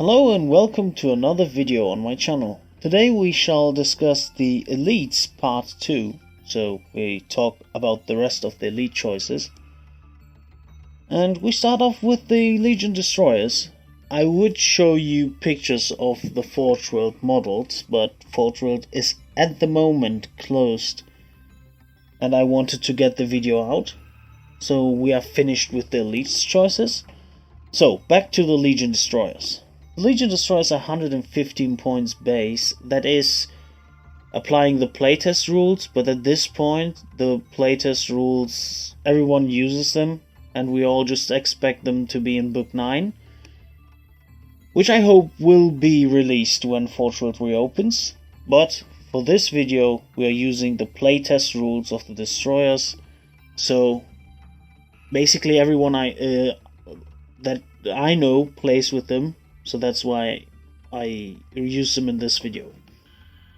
Hello and welcome to another video on my channel. Today we shall discuss the Elites Part 2, so we talk about the rest of the Elite choices. And we start off with the Legion Destroyers. I would show you pictures of the forgeworld models, but forgeworld is at the moment closed and I wanted to get the video out. So we are finished with the Elites choices. So back to the Legion Destroyers. The Legion Destroyers are 115 points base. That is applying the playtest rules, but at this point the playtest rules, everyone uses them and we all just expect them to be in book 9, which I hope will be released when forgeworld reopens. But for this video we are using the playtest rules of the Destroyers, so basically everyone that I know plays with them, so that's why I use them in this video.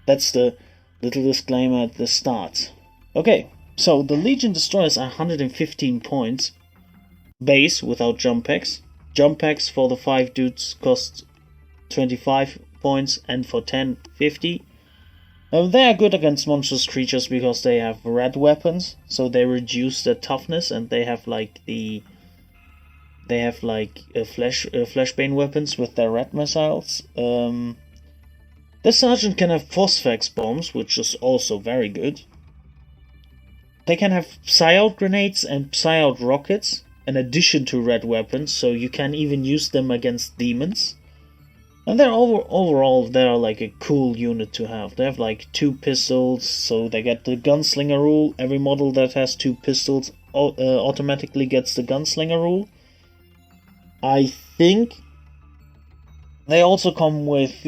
That's the little disclaimer at the start. Okay, so the Legion Destroyers are 115 points base without jump packs. Jump packs for the 5 dudes cost 25 points and for 10, 50. They are good against monstrous creatures because they have red weapons, so they reduce their toughness, and they have flashbane weapons with their red missiles. The sergeant can have phosphex bombs, which is also very good. They can have psi-out grenades and psi-out rockets in addition to red weapons, so you can even use them against demons. And they're overall they're like a cool unit to have. They have like 2 pistols, so they get the gunslinger rule. Every model that has 2 pistols automatically gets the gunslinger rule. I think they also come with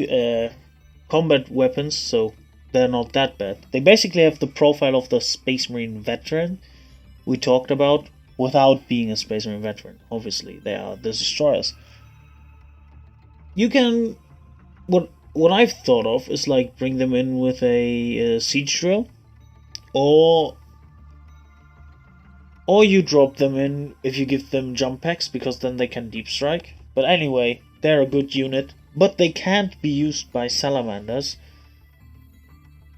combat weapons, so they're not that bad. They basically have the profile of the Space Marine veteran we talked about, without being a Space Marine veteran. Obviously, they are the Destroyers. You can... What I've thought of is like bring them in with a siege drill, or you drop them in if you give them jump packs, because then they can deep strike. But anyway, they're a good unit, but they can't be used by salamanders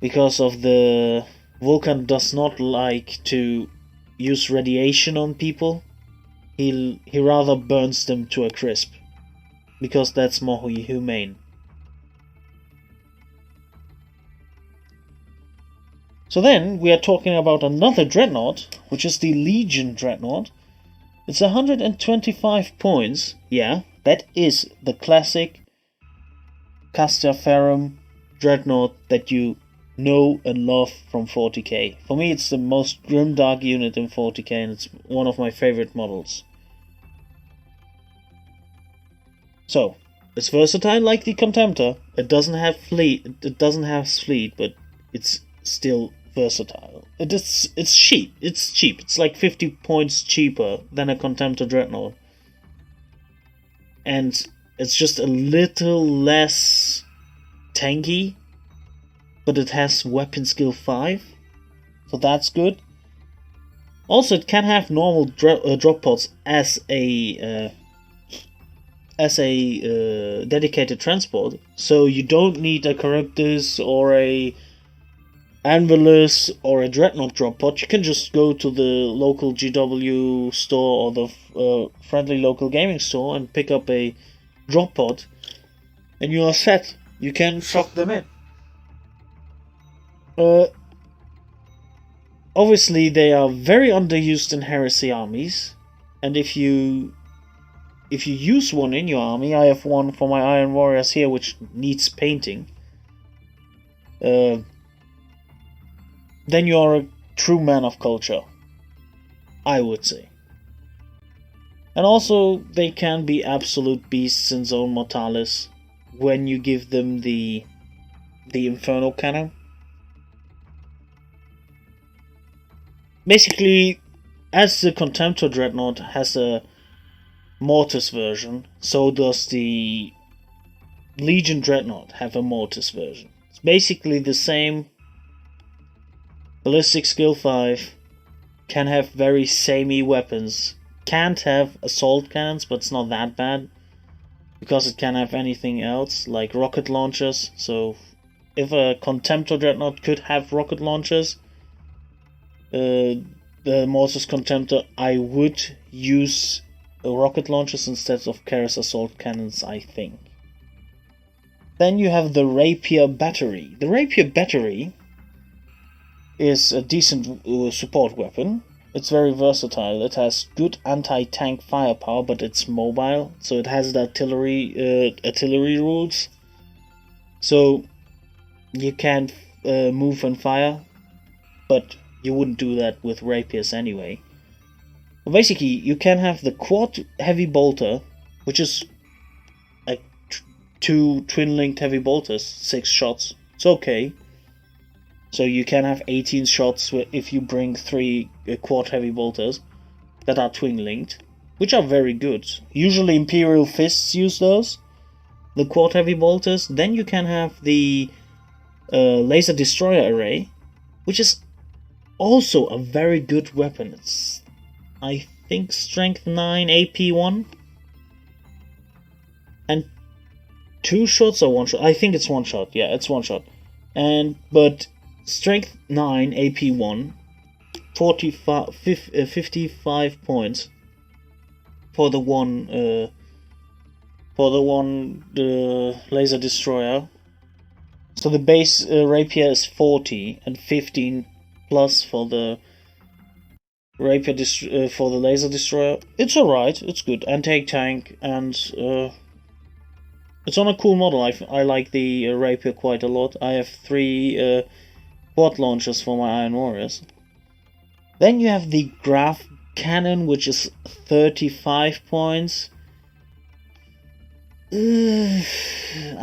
because of the Vulcan does not like to use radiation on people. He rather burns them to a crisp, because that's more humane. So then we are talking about another Dreadnought, which is the Legion Dreadnought. It's 125 points. Yeah, that is the classic Ferrum Dreadnought that you know and love from 40k. For me, it's the most grimdark unit in 40k, and it's one of my favorite models. So, it's versatile like the Contemptor. It doesn't have fleet, but it's still versatile. It's cheap. It's like 50 points cheaper than a Contemptor Dreadnought. And it's just a little less tanky, but it has weapon skill 5, so that's good. Also, it can have normal drop pods as a dedicated transport, so you don't need a Charybdis or a Anvilus or a Dreadnought drop pod. You can just go to the local GW store or the friendly local gaming store and pick up a drop pod, and you are set. You can shock them in. Obviously, they are very underused in heresy armies, and if you use one in your army, I have one for my Iron Warriors here which needs painting, then you are a true man of culture, I would say. And also, they can be absolute beasts in Zone Mortalis when you give them the Inferno Cannon. Basically, as the Contemptor Dreadnought has a Mortis version, so does the Legion Dreadnought have a Mortis version. It's basically the same. Ballistic skill 5, can have very samey weapons, can't have assault cannons, but it's not that bad. because it can have anything else, like rocket launchers. So if a Contemptor Dreadnought could have rocket launchers, the Mortis Contemptor, I would use rocket launchers instead of Keras assault cannons, I think. Then you have the Rapier Battery. The Rapier Battery is a decent support weapon. It's very versatile. It has good anti-tank firepower, but it's mobile, so it has the artillery rules. So you can move and fire, but you wouldn't do that with rapiers anyway. But basically, you can have the quad heavy bolter, which is like 2 twin-linked heavy bolters, 6 shots. It's okay. So you can have 18 shots if you bring 3 quad heavy bolters that are twin-linked, which are very good. Usually Imperial Fists use those, the quad heavy bolters. Then you can have the Laser Destroyer Array, which is also a very good weapon. It's, I think, Strength 9, AP 1. And 2 shots or 1 shot? I think it's 1 shot. Yeah, it's 1 shot. But Strength 9, AP 1, 55 points for the one Laser Destroyer. So the base rapier is 40 and 15 plus for the rapier for the Laser Destroyer. It's alright, it's good. Anti-tank, and it's on a cool model. I like the rapier quite a lot. I have 3 quad launchers for my Iron Warriors. Then you have the Graph Cannon, which is 35 points. I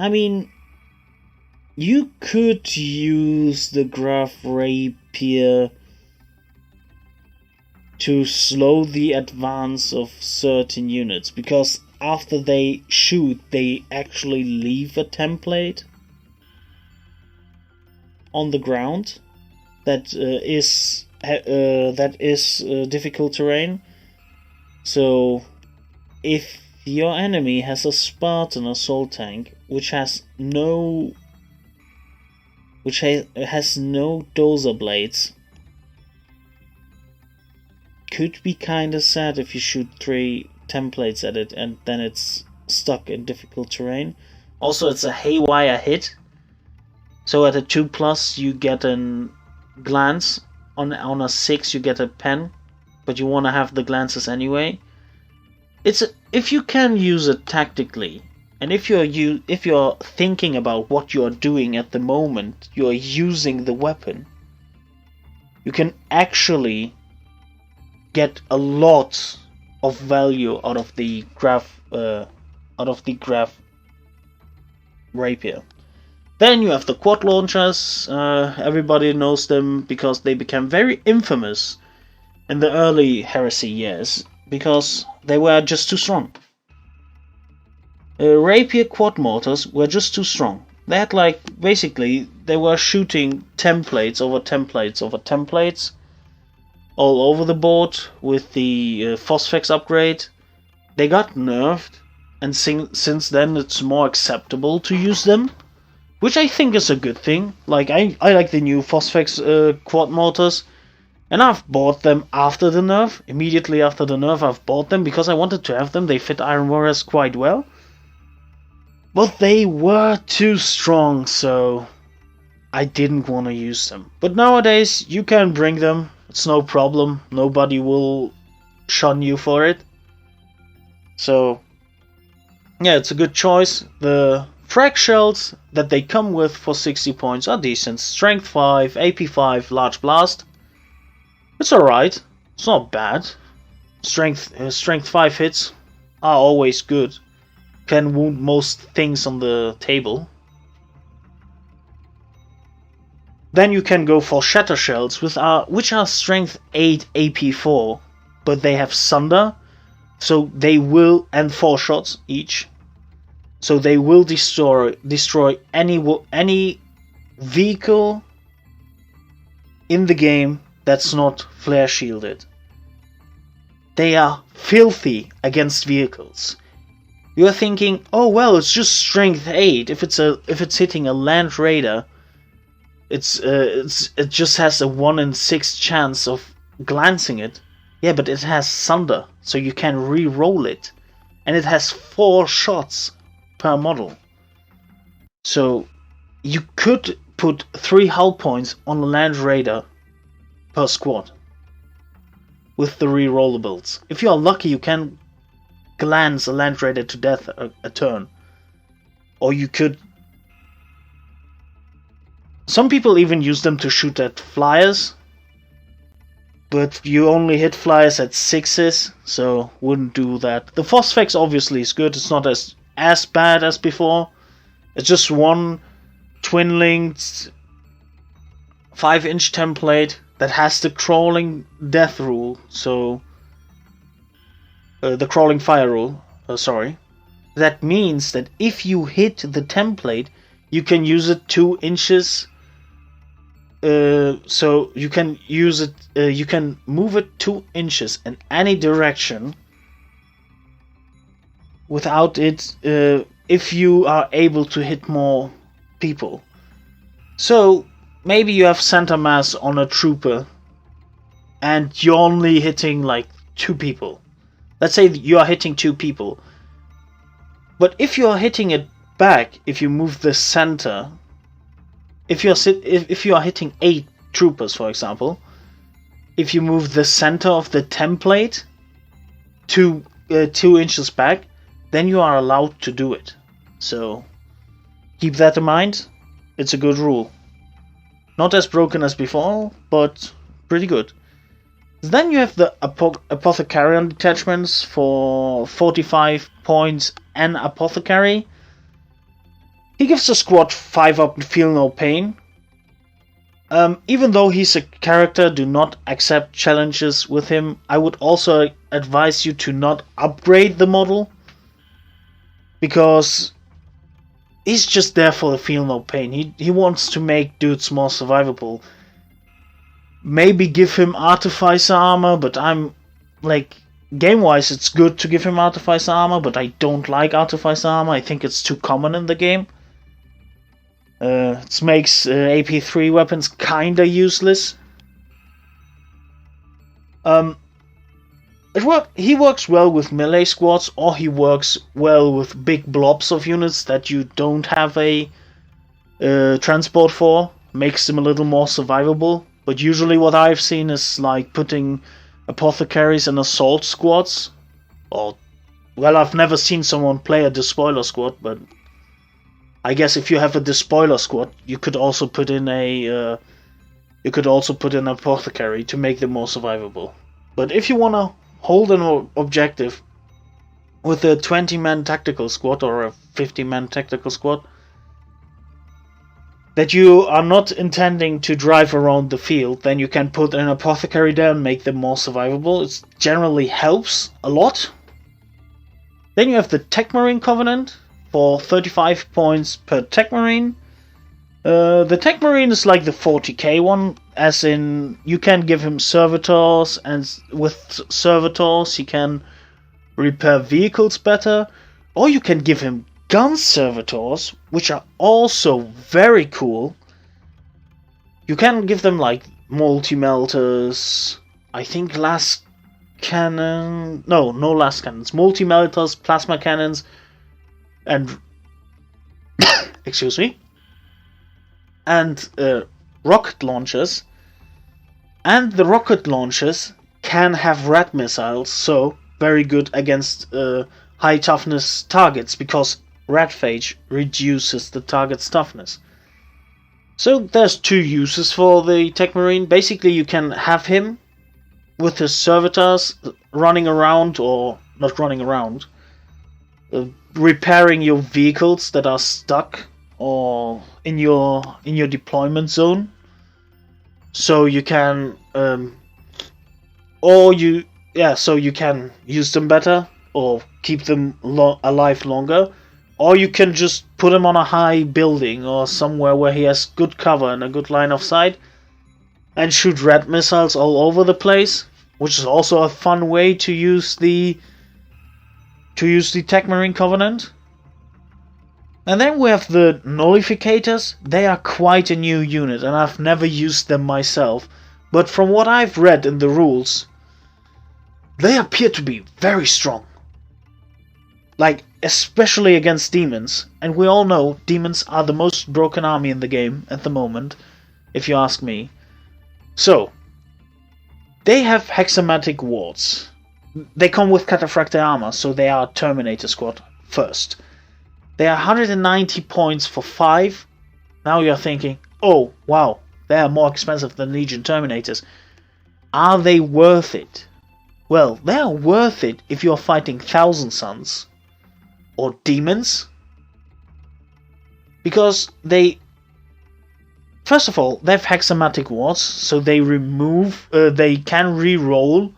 mean, you could use the Graph Rapier to slow the advance of certain units, because after they shoot, they actually leave a template on the ground that is difficult terrain. So if your enemy has a Spartan assault tank which has no dozer blades, could be kinda sad if you shoot 3 templates at it and then it's stuck in difficult terrain. Also, it's a haywire hit. So at a 2+ you get a glance, on a 6 you get a pen, but you want to have the glances anyway. If you can use it tactically, and if you're thinking about what you're doing at the moment, you're using the weapon, you can actually get a lot of value out of the graph rapier. Then you have the quad launchers. Everybody knows them because they became very infamous in the early Heresy years, because they were just too strong. Rapier quad mortars were just too strong. They had basically, they were shooting templates over templates over templates all over the board with the Phosphex upgrade. They got nerfed, and since then it's more acceptable to use them, which I think is a good thing. I like the new Phosphex quad mortars, and I've bought them after the nerf. Immediately after the nerf, I've bought them because I wanted to have them. They fit Iron Warriors quite well. But they were too strong, so I didn't want to use them. But nowadays, you can bring them. It's no problem. Nobody will shun you for it. So, yeah, it's a good choice. The frag shells that they come with for 60 points are decent. Strength 5, AP 5, Large Blast. It's alright. It's not bad. Strength 5 hits are always good. Can wound most things on the table. Then you can go for Shatter Shells, which are Strength 8, AP 4, but they have Sunder, so they will, and 4 shots each. So they will destroy any vehicle in the game that's not flare shielded. They are filthy against vehicles. you're thinking, oh well, it's just strength 8. If it's hitting a land raider, it just has a 1 in 6 chance of glancing it. Yeah, but it has Sunder, so you can re-roll it, and it has 4 shots per model. So you could put 3 hull points on a land raider per squad with the re-rollables. If you are lucky, you can glance a land raider to death a turn. Or you could... Some people even use them to shoot at flyers, but you only hit flyers at 6s, so wouldn't do that. The Phosphex obviously is good. It's not as bad as before. It's just one twin-linked 5-inch template that has the crawling death rule, so the crawling fire rule, sorry. That means that if you hit the template, you can use it 2 inches. So you can use it. You can move it 2 inches in any direction without it. If you are able to hit more people. So maybe you have center mass on a trooper, and you're only hitting like 2 people. Let's say you are hitting 2 people. But if you are hitting it back, if you move the center, if you are hitting 8 troopers, for example, if you move the center of the template 2 inches back, then you are allowed to do it. So keep that in mind. It's a good rule. Not as broken as before, but pretty good. Then you have the Apothecary detachments for 45 points and Apothecary. He gives the squad 5 up and feel no pain. Even though he's a character, do not accept challenges with him. I would also advise you to not upgrade the model, because he's just there for the feel no pain. He wants to make dudes more survivable. Maybe give him Artificer armor, but I'm like, game-wise it's good to give him Artificer armor, but I don't like Artificer armor. I think it's too common in the game. It makes AP3 weapons kinda useless. He works well with melee squads, or he works well with big blobs of units that you don't have a transport for. Makes them a little more survivable. But usually what I've seen is like putting apothecaries in assault squads. Or, well, I've never seen someone play a despoiler squad, but I guess if you have a despoiler squad, you could also put in a apothecary to make them more survivable. But if you wanna hold an objective with a 20-man tactical squad or a 50-man tactical squad that you are not intending to drive around the field, then you can put an apothecary there and make them more survivable. It generally helps a lot. Then you have the Tech Marine Covenant for 35 points per Tech Marine. The Tech Marine is like the 40k one, as in you can give him servitors, and with servitors he can repair vehicles better, or you can give him gun servitors, which are also very cool. You can give them like multi-melters, I think last cannon, no last cannons, multi-melters, plasma cannons, and excuse me, and rocket launchers. And the rocket launchers can have rat missiles, so very good against high toughness targets, because rat phage reduces the target's toughness. So there's 2 uses for the Tech Marine. Basically you can have him with his servitors running around, or not running around, repairing your vehicles that are stuck or in your deployment zone. So you can so you can use them better or keep them alive longer, or you can just put him on a high building or somewhere where he has good cover and a good line of sight and shoot rat missiles all over the place, which is also a fun way to use the to use the Techmarine Covenant. And then we have the Nullificators. They are quite a new unit, and I've never used them myself. But from what I've read in the rules, they appear to be very strong. Like, especially against demons. And we all know demons are the most broken army in the game at the moment, if you ask me. So, they have hexamatic wards. They come with cataphractic armor, so they are Terminator Squad first. They are 190 points for 5. Now you're thinking, oh wow, they are more expensive than Legion Terminators. Are they worth it? Well, they are worth it if you're fighting Thousand Sons or demons. Because they... First of all, they have hexamatic wards, so they remove... they can reroll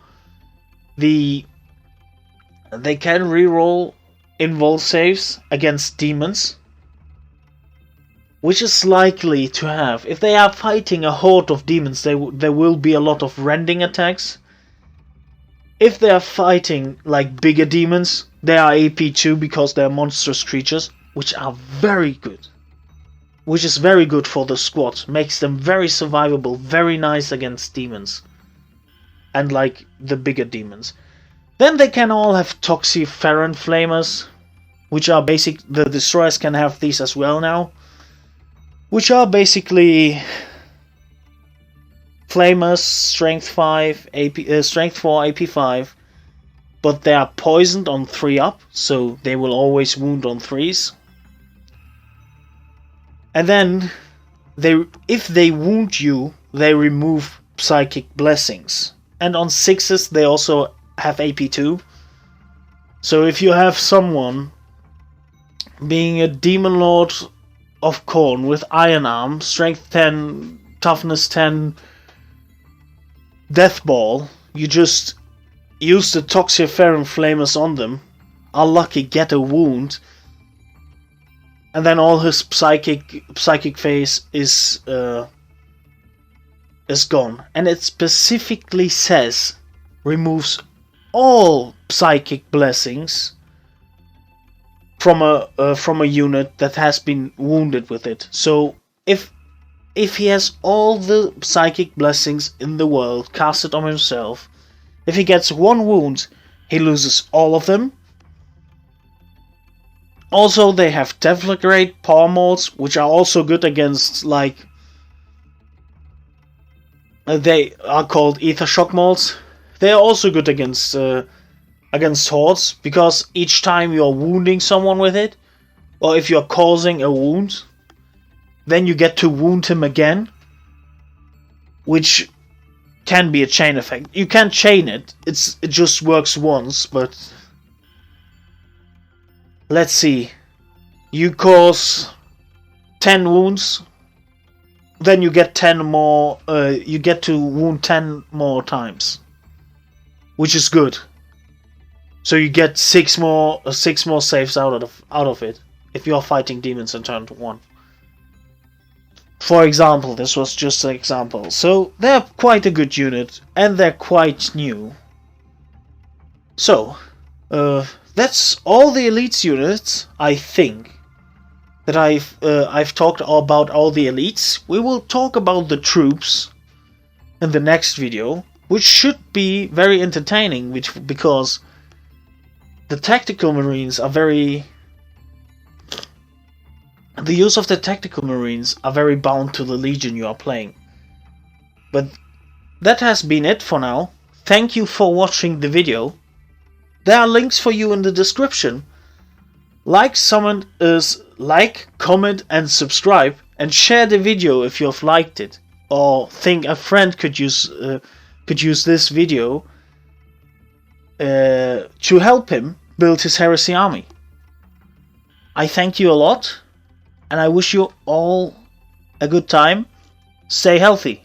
the... They can reroll invul saves against demons, which is likely to have. If they are fighting a horde of demons, there will be a lot of rending attacks. If they are fighting like bigger demons, they are AP 2 because they are monstrous creatures, which are very good. Which is very good for the squad, makes them very survivable, very nice against demons. And like the bigger demons. Then they can all have Toxiferant Flamers, which are basic. The destroyers can have these as well now, which are basically Flamers, Strength 5, Strength 4, AP 5, but they are poisoned on 3 up, so they will always wound on 3s. And then, if they wound you, they remove Psychic Blessings. And on 6s they also have AP 2. So if you have someone being a Demon Lord of Khorne with Iron Arm, Strength 10, Toughness 10, Death Ball, you just use the Toxiferant Flamers on them, are lucky, get a wound, and then all his psychic phase is gone. And it specifically says removes all psychic blessings from a unit that has been wounded with it. So if he has all the psychic blessings in the world casted on himself, if he gets 1 wound, he loses all of them. Also, they have Deflagrate power molds, which are also good against, like, they are called Ether Shock molds. They are also good against hordes, because each time you're wounding someone with it, or if you're causing a wound, then you get to wound him again, which can be a chain effect. You can't chain it, it just works once, but let's see. You cause 10 wounds, then you get 10 more, you get to wound 10 more times, which is good. So you get 6 more saves out of it if you're fighting demons in turn 1. For example, this was just an example. So they're quite a good unit, and they're quite new. So that's all the elites units, I think. That I've talked about all the elites. We will talk about the troops in the next video, which should be very entertaining, because the tactical marines are very... The use of the tactical marines are very bound to the legion you are playing. But that has been it for now. Thank you for watching the video. There are links for you in the description. Like, comment and subscribe, and share the video if you've liked it, or think a friend could use this video to help him build his heresy army. I thank you a lot, and I wish you all a good time. Stay healthy.